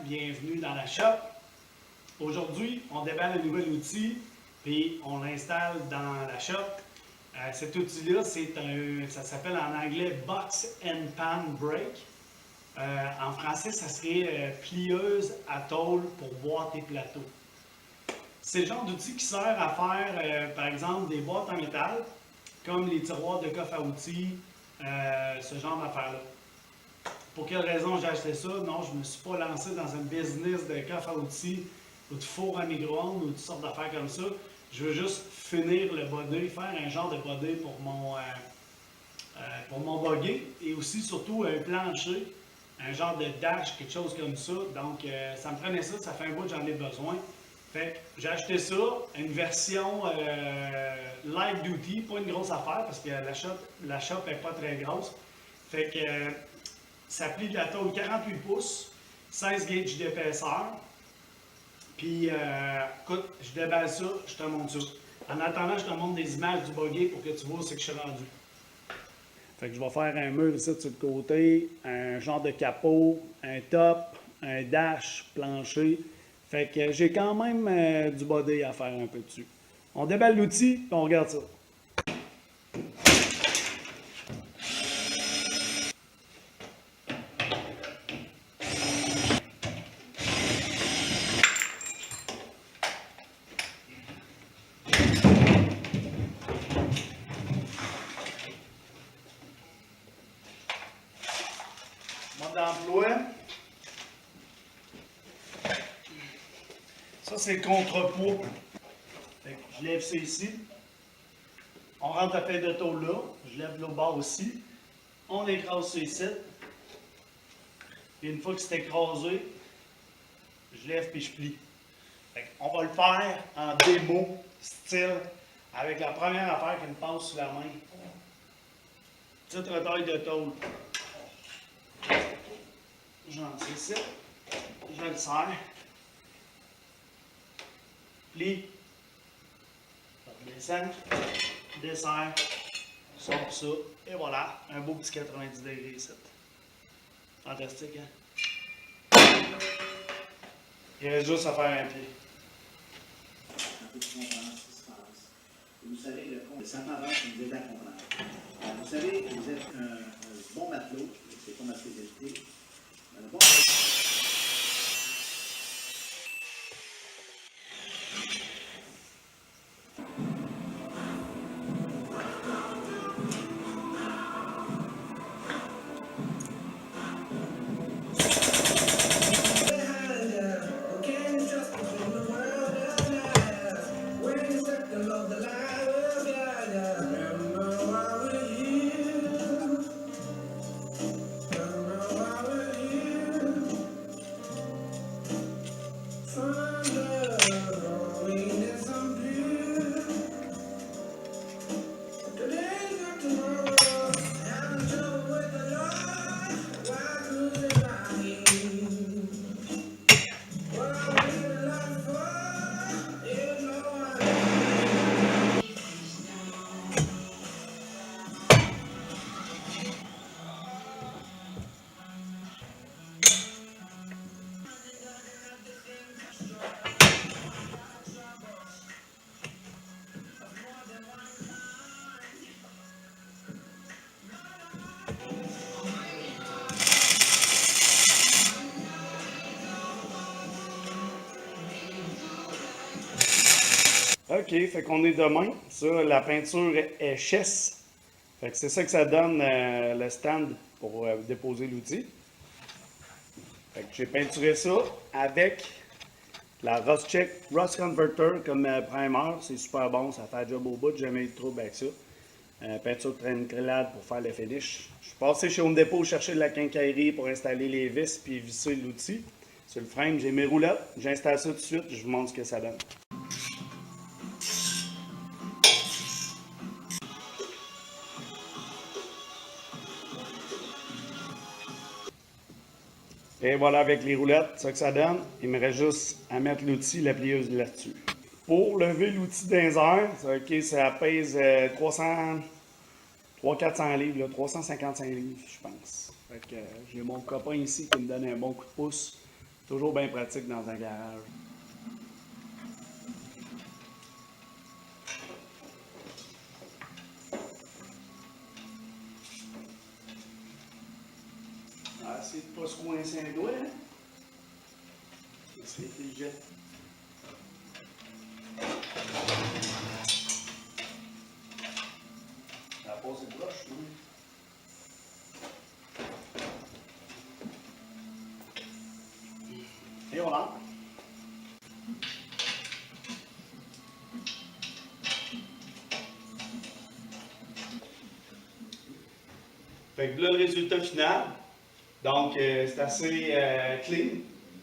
bienvenue dans la shop. Aujourd'hui, on déballe un nouvel outil et on l'installe dans la shop. Cet outil-là, ça s'appelle en anglais Box and Pan Brake. En français, ça serait plieuse à tôle pour boîtes et plateaux. C'est le genre d'outil qui sert à faire, par exemple, des boîtes en métal, comme les tiroirs de coffre à outils, ce genre d'affaires-là. Pour quelle raison j'ai acheté ça? Non, je ne me suis pas lancé dans un business de coffre à outils ou de four à micro-ondes ou toutes sortes d'affaires comme ça. Je veux juste finir le body, faire un genre de body pour mon buggy et aussi surtout un plancher, un genre de dash, quelque chose comme ça. Donc, ça me prenait ça fait un bout que j'en ai besoin. Fait que j'ai acheté ça, une version light duty, pas une grosse affaire parce que la shop n'est pas très grosse. Fait que ça plie de la tôle 48 pouces, 16 gauges d'épaisseur. Puis, écoute, je déballe ça, je te montre ça. En attendant, je te montre des images du buggy pour que tu vois où c'est que je suis rendu. Fait que je vais faire un mur ici sur le côté, un genre de capot, un top, un dash, plancher. Fait que j'ai quand même du body à faire un peu dessus. On déballe l'outil, puis on regarde ça. Mode d'emploi. Ça, c'est le contrepoids. Je lève ça ici. On rentre la paire de tôle là. Je lève l'autre bord aussi. On écrase ça ici. Et une fois que c'est écrasé, je lève puis je plie. On va le faire en démo, style, avec la première affaire qui me passe sous la main. Petite retaille de tôle. J'en tire ici. Je le serre. Plie. Je redescends. Desserre. Sors ça. Et voilà. Un beau petit 90 degrés ici. Fantastique, hein? Il reste juste à faire un pied. Un peu de comprendre ce qui se passe. Vous savez, le sapeur qui nous aide à comprendre. Vous savez, vous êtes un bon matelot, c'est pas ma spécialité. Un bon... OK, fait qu'on est demain. Ça, la peinture est chess. Fait que c'est ça que ça donne le stand pour déposer l'outil. Fait que j'ai peinturé ça avec la Rust-Check Rust Converter comme primer. C'est super bon, ça fait un job au bout. J'ai jamais eu de trouble avec ça. Peinture trincrylate pour faire le finish. Je suis passé chez Home Depot chercher de la quincaillerie pour installer les vis puis visser l'outil. Sur le frame, j'ai mes roulettes. J'installe ça tout de suite. Je vous montre ce que ça donne. Et voilà avec les roulettes, ça que ça donne. Il me reste juste à mettre l'outil, la plieuse là-dessus. Pour lever l'outil dans les airs, OK, ça pèse 300, 300-400 livres, là, 355 livres, je pense. Fait que j'ai mon copain ici qui me donne un bon coup de pouce. Toujours bien pratique dans un garage. Ah, c'est de pas se coincer un doigt, hein? C'est intelligent. Ça a passé proche, oui. Et voilà. Fait que là, le résultat final, donc c'est assez clean.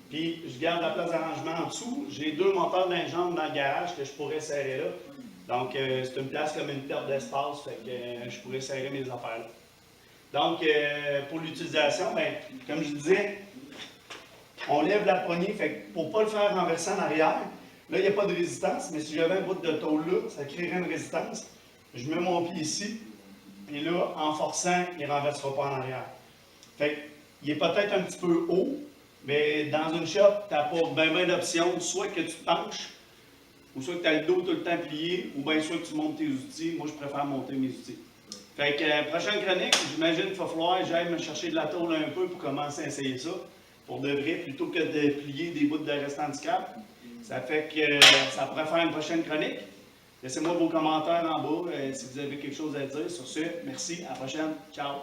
Puis je garde la place d'arrangement en dessous. J'ai 2 moteurs d'un jambe dans le garage que je pourrais serrer là. Donc c'est une place comme une perte d'espace, fait que je pourrais serrer mes affaires là. Donc pour l'utilisation, ben, comme je disais, on lève la poignée, fait que pour ne pas le faire renverser en arrière, là il n'y a pas de résistance, mais si j'avais un bout de tôle là, ça créerait une résistance. Je mets mon pied ici, puis là, en forçant, il ne renversera pas en arrière. Fait qu'il est peut-être un petit peu haut, mais dans une shop, tu n'as pas bien d'options. Soit que tu te penches, ou soit que tu as le dos tout le temps plié, ou bien soit que tu montes tes outils. Moi, je préfère monter mes outils. Fait que prochaine chronique, j'imagine qu'il va falloir que j'aille me chercher de la tôle un peu pour commencer à essayer ça. Pour de vrai, plutôt que de plier des bouts de restant de scrap. Ça fait que ça pourrait faire une prochaine chronique. Laissez-moi vos commentaires en bas si vous avez quelque chose à dire. Sur ce, merci, à la prochaine. Ciao!